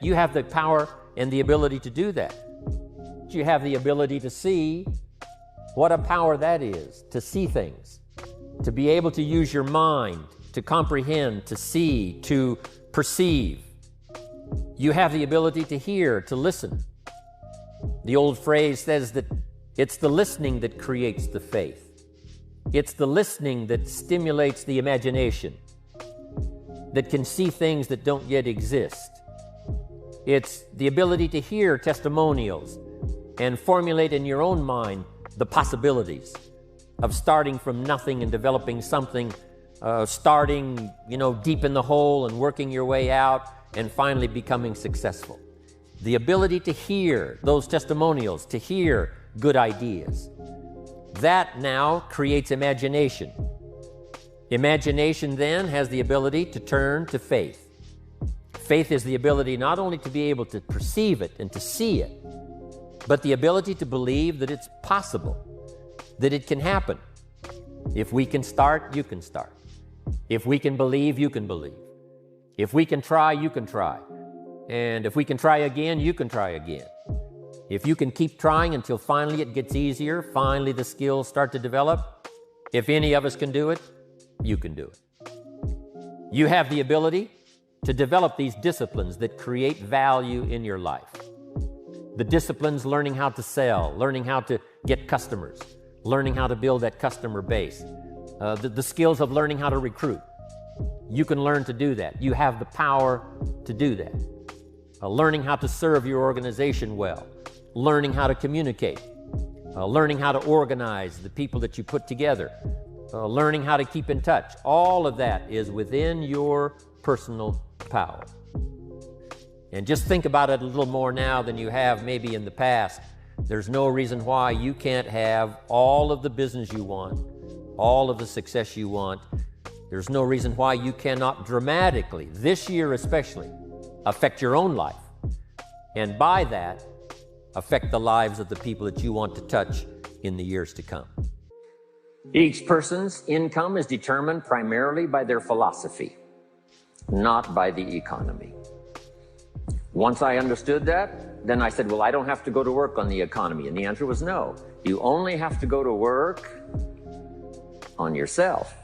You have the power and the ability to do that. You have the ability to see. What a power that is, to see things, to be able to use your mind, to comprehend, to see, to perceive. You have the ability to hear, to listen. The old phrase says that it's the listening that creates the faith. It's the listening that stimulates the imagination, that can see things that don't yet exist. It's the ability to hear testimonials and formulate in your own mind the possibilities of starting from nothing and developing something, starting, deep in the hole and working your way out and finally becoming successful. The ability to hear those testimonials, to hear good ideas. That now creates imagination. Imagination then has the ability to turn to faith. Faith is the ability not only to be able to perceive it and to see it, but the ability to believe that it's possible, that it can happen. If we can start, you can start. If we can believe, you can believe. If we can try, you can try. And if we can try again, you can try again. If you can keep trying until finally it gets easier, finally the skills start to develop, if any of us can do it, you can do it. You have the ability to develop these disciplines that create value in your life. The disciplines: learning how to sell, learning how to get customers, learning how to build that customer base, the skills of learning how to recruit. You can learn to do that. You have the power to do that. Learning how to serve your organization well, learning how to communicate, learning how to organize the people that you put together, learning how to keep in touch. All of that is within your personal power. And just think about it a little more now than you have maybe in the past. There's no reason why you can't have all of the business you want, all of the success you want. There's no reason why you cannot dramatically, this year especially, affect your own life. And by that, affect the lives of the people that you want to touch in the years to come. Each person's income is determined primarily by their philosophy, not by the economy. Once I understood that, then I said, well, I don't have to go to work on the economy. And the answer was no. You only have to go to work on yourself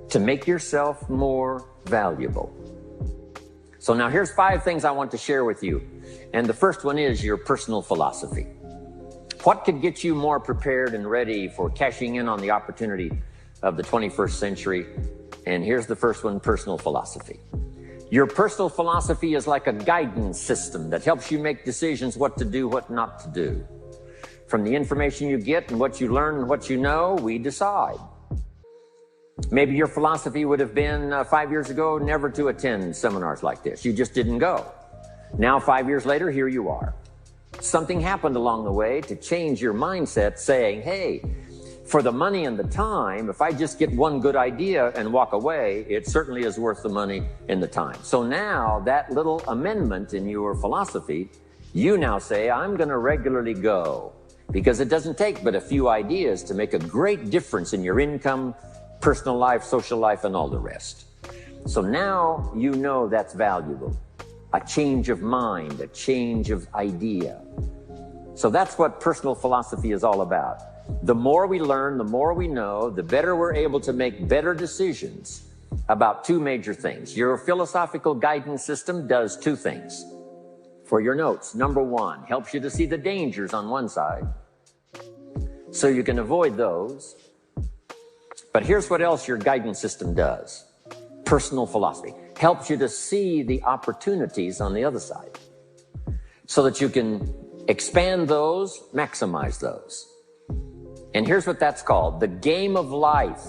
to make yourself more valuable. So now here's 5 things I want to share with you. And the first one is your personal philosophy. What could get you more prepared and ready for cashing in on the opportunity of the 21st century? And here's the first one: personal philosophy. Your personal philosophy is like a guidance system that helps you make decisions what to do, what not to do. From the information you get and what you learn and what you know, we decide. Maybe your philosophy would have been 5 years ago never to attend seminars like this. You just didn't go. Now 5 years later, here you are. Something happened along the way to change your mindset, saying, hey, for the money and the time, if I just get one good idea and walk away, it certainly is worth the money and the time. So now that little amendment in your philosophy, you now say, I'm going to regularly go, because it doesn't take but a few ideas to make a great difference in your income, personal life, social life, and all the rest. So now you know that's valuable. A change of mind, a change of idea. So that's what personal philosophy is all about. The more we learn, the more we know, the better we're able to make better decisions about 2 major things. Your philosophical guidance system does 2 things. For your notes, number 1, helps you to see the dangers on one side so you can avoid those. But here's what else your guidance system does. Personal philosophy helps you to see the opportunities on the other side so that you can expand those, maximize those. And here's what that's called. The game of life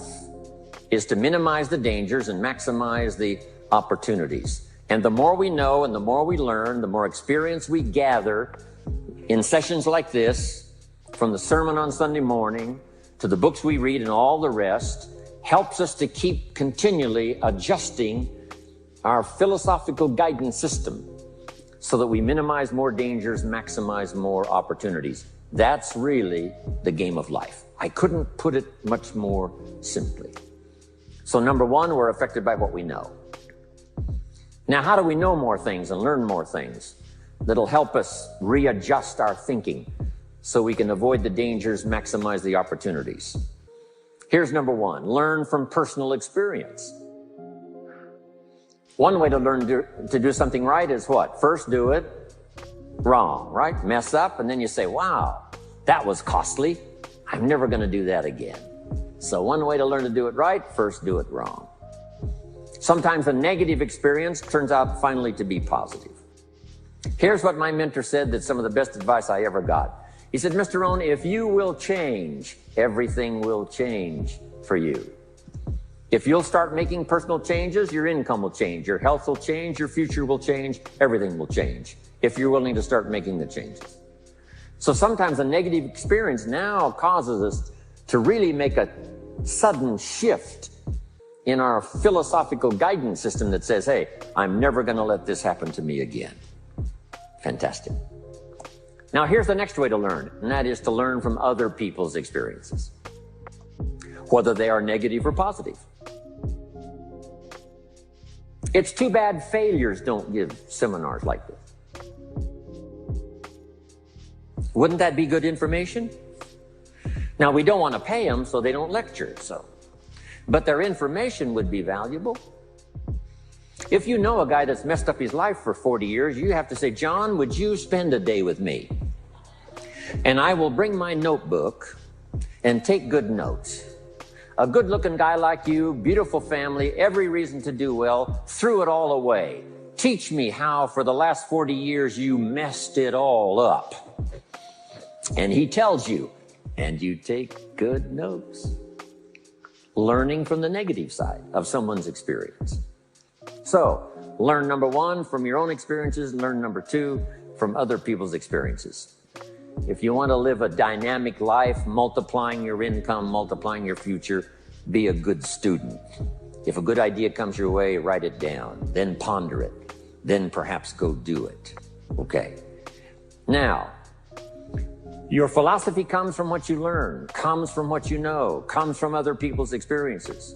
is to minimize the dangers and maximize the opportunities. And the more we know and the more we learn, the more experience we gather in sessions like this, from the sermon on Sunday morning to the books we read and all the rest, helps us to keep continually adjusting our philosophical guidance system so that we minimize more dangers, maximize more opportunities. That's really the game of life. I couldn't put it much more simply. So number 1, we're affected by what we know. Now, how do we know more things and learn more things that'll help us readjust our thinking so we can avoid the dangers, maximize the opportunities? Here's number one: learn from personal experience. One way to learn to do something right is what? First, do it wrong, right? Mess up, and then you say, wow, that was costly. I'm never going to do that again. So one way to learn to do it right, first do it wrong. Sometimes a negative experience turns out finally to be positive. Here's what my mentor said, that's some of the best advice I ever got. He said, Mr. Rohn, if you will change, everything will change for you. If you'll start making personal changes, your income will change, your health will change, your future will change, everything will change, if you're willing to start making the changes. So sometimes a negative experience now causes us to really make a sudden shift in our philosophical guidance system that says, hey, I'm never going to let this happen to me again. Fantastic. Now here's the next way to learn, and that is to learn from other people's experiences, whether they are negative or positive. It's too bad failures don't give seminars like this. Wouldn't that be good information? Now, we don't want to pay them, so they don't lecture, but their information would be valuable. If you know a guy that's messed up his life for 40 years, you have to say, John, would you spend a day with me? And I will bring my notebook and take good notes. A good-looking guy like you, beautiful family, every reason to do well, threw it all away. Teach me how for the last 40 years you messed it all up. And he tells you, and you take good notes. Learning from the negative side of someone's experience. So, learn number one from your own experiences, learn number two from other people's experiences. If you want to live a dynamic life, multiplying your income, multiplying your future, be a good student. If a good idea comes your way, write it down, then ponder it, then perhaps go do it. Okay. Now, your philosophy comes from what you learn, comes from what you know, comes from other people's experiences.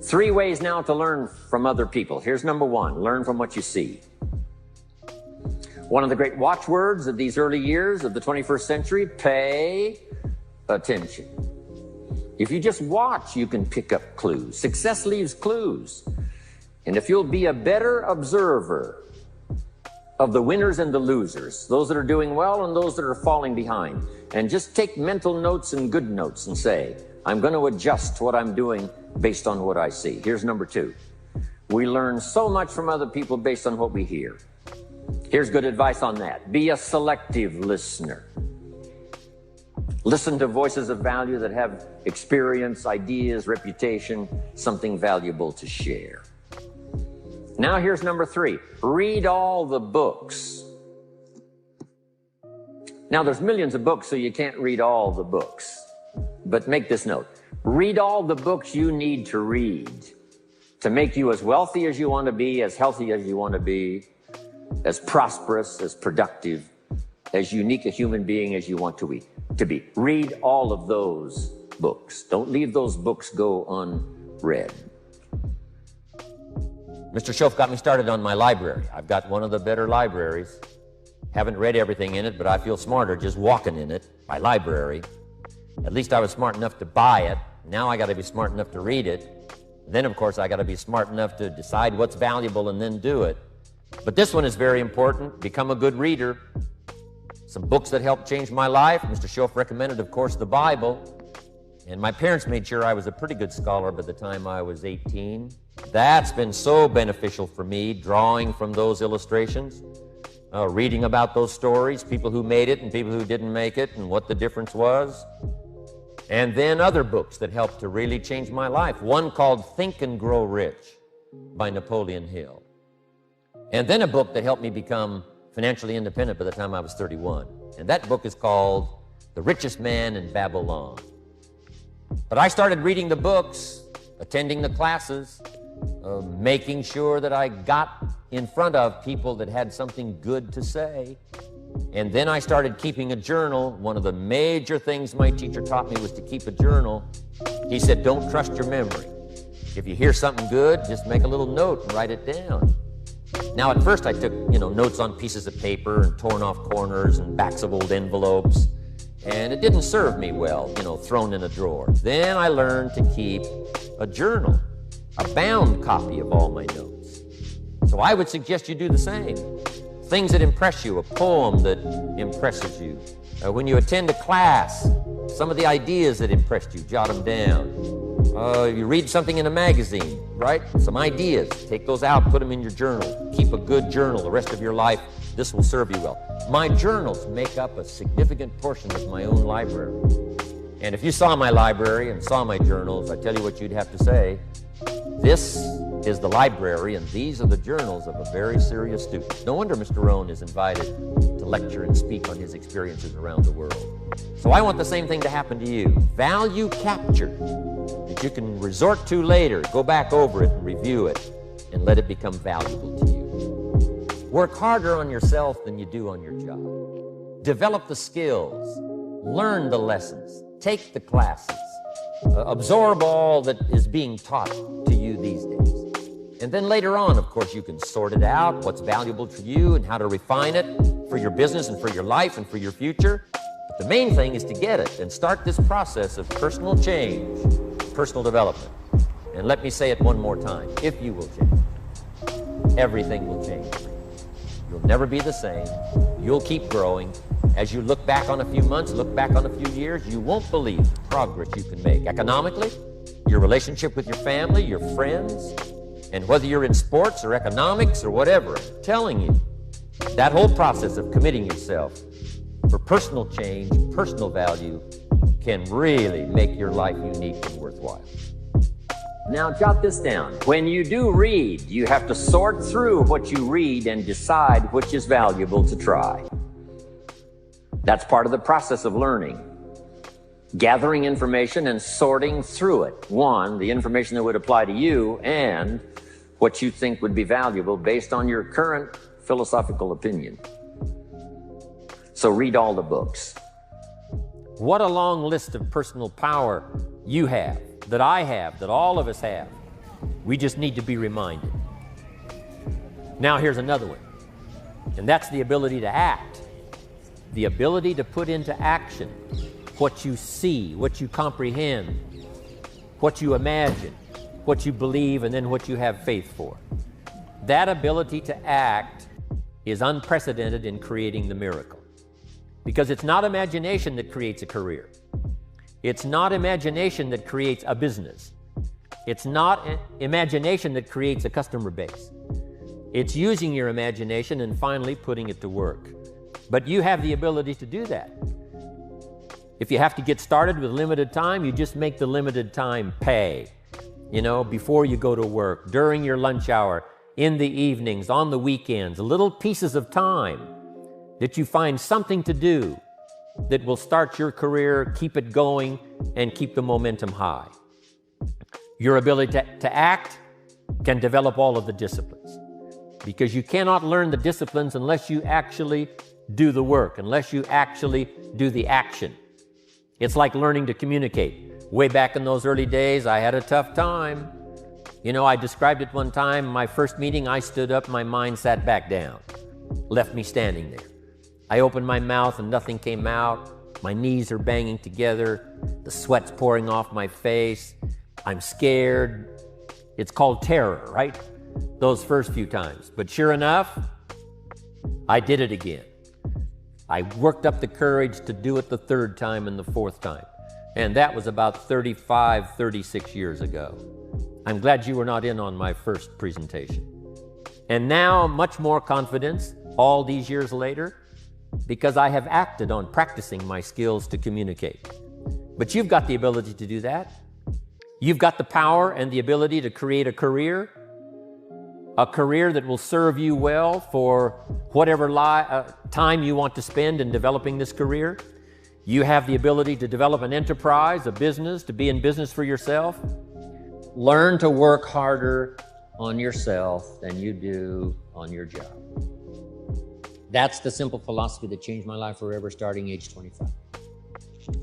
3 ways now to learn from other people. Here's number one: learn from what you see. One of the great watchwords of these early years of the 21st century, pay attention. If you just watch, you can pick up clues. Success leaves clues. And if you'll be a better observer of the winners and the losers, those that are doing well and those that are falling behind, and just take mental notes and good notes and say, I'm going to adjust what I'm doing based on what I see. Here's number two. We learn so much from other people based on what we hear. Here's good advice on that. Be a selective listener. Listen to voices of value that have experience, ideas, reputation, something valuable to share. Now here's number three. Read all the books. Now there's millions of books, so you can't read all the books. But make this note. Read all the books you need to read to make you as wealthy as you want to be, as healthy as you want to be, as prosperous, as productive, as unique a human being as you want to be. Read all of those books. Don't leave those books go unread. Mr. Schoaf got me started on my library. I've got one of the better libraries. Haven't read everything in it, but I feel smarter just walking in it. My library. At least I was smart enough to buy it. Now I got to be smart enough to read it. Then, of course, I got to be smart enough to decide what's valuable and then do it. But this one is very important. Become a good reader. Some books that helped change my life. Mr. Schoaf recommended, of course, the Bible. And my parents made sure I was a pretty good scholar by the time I was 18. That's been so beneficial for me, drawing from those illustrations, reading about those stories, people who made it and people who didn't make it, and what the difference was. And then other books that helped to really change my life. One called Think and Grow Rich by Napoleon Hill. And then a book that helped me become financially independent by the time I was 31. And that book is called The Richest Man in Babylon. But I started reading the books, attending the classes, making sure that I got in front of people that had something good to say. And then I started keeping a journal. One of the major things my teacher taught me was to keep a journal. He said, don't trust your memory. If you hear something good, just make a little note and write it down. Now, at first I took, notes on pieces of paper and torn off corners and backs of old envelopes, and it didn't serve me well, thrown in a drawer. Then I learned to keep a journal, a bound copy of all my notes. So I would suggest you do the same. Things that impress you, a poem that impresses you. When you attend a class, some of the ideas that impressed you, jot them down. You read something in a magazine, right? Some ideas, take those out, put them in your journal. Keep a good journal the rest of your life. This will serve you well. My journals make up a significant portion of my own library. And if you saw my library and saw my journals, I tell you what you'd have to say. This is the library, and these are the journals of a very serious student. No wonder Mr. Rohn is invited to lecture and speak on his experiences around the world. So I want the same thing to happen to you. Value captured that you can resort to later, go back over it and review it, and let it become valuable to you. Work harder on yourself than you do on your job. Develop the skills, learn the lessons, take the classes, absorb all that is being taught to you these days. And then later on, of course, you can sort it out, what's valuable to you and how to refine it for your business and for your life and for your future. But the main thing is to get it and start this process of personal change, personal development. And let me say it one more time. If you will change, everything will change. You'll never be the same. You'll keep growing. As you look back on a few months, look back on a few years, you won't believe the progress you can make. Economically, your relationship with your family, your friends, and whether you're in sports or economics or whatever, I'm telling you, that whole process of committing yourself for personal change, personal value, can really make your life unique and worthwhile. Now, jot this down. When you do read, you have to sort through what you read and decide which is valuable to try. That's part of the process of learning. Gathering information and sorting through it. One, the information that would apply to you, and what you think would be valuable based on your current philosophical opinion. So read all the books. What a long list of personal power you have, that I have, that all of us have. We just need to be reminded. Now here's another one, and that's the ability to act. The ability to put into action what you see, what you comprehend, what you imagine, what you believe, and then what you have faith for. That ability to act is unprecedented in creating the miracle. Because it's not imagination that creates a career. It's not imagination that creates a business. It's not imagination that creates a customer base. It's using your imagination and finally putting it to work. But you have the ability to do that. If you have to get started with limited time, you just make the limited time pay. Before you go to work, during your lunch hour, in the evenings, on the weekends, little pieces of time that you find something to do that will start your career, keep it going, and keep the momentum high. Your ability to act can develop all of the disciplines, because you cannot learn the disciplines unless you actually do the work, unless you actually do the action. It's like learning to communicate. Way back in those early days, I had a tough time. I described it one time, my first meeting, I stood up, my mind sat back down, left me standing there. I opened my mouth and nothing came out. My knees are banging together. The sweat's pouring off my face. I'm scared. It's called terror, right? Those first few times. But sure enough, I did it again. I worked up the courage to do it the third time and the fourth time. And that was about 35, 36 years ago. I'm glad you were not in on my first presentation. And now, much more confidence all these years later, because I have acted on practicing my skills to communicate. But you've got the ability to do that. You've got the power and the ability to create a career that will serve you well for whatever time you want to spend in developing this career. You have the ability to develop an enterprise, a business, to be in business for yourself. Learn to work harder on yourself than you do on your job. That's the simple philosophy that changed my life forever, starting age 25.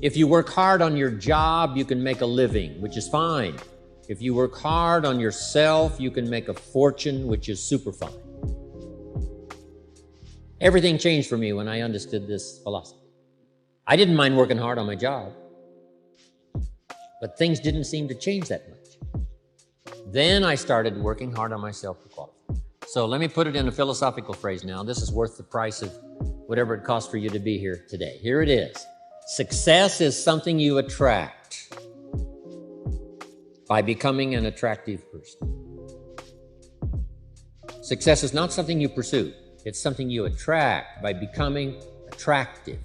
If you work hard on your job, you can make a living, which is fine. If you work hard on yourself, you can make a fortune, which is super fine. Everything changed for me when I understood this philosophy. I didn't mind working hard on my job, but things didn't seem to change that much. Then I started working hard on myself to qualify. So let me put it in a philosophical phrase now. This is worth the price of whatever it costs for you to be here today. Here it is. Success is something you attract by becoming an attractive person. Success is not something you pursue. It's something you attract by becoming attractive.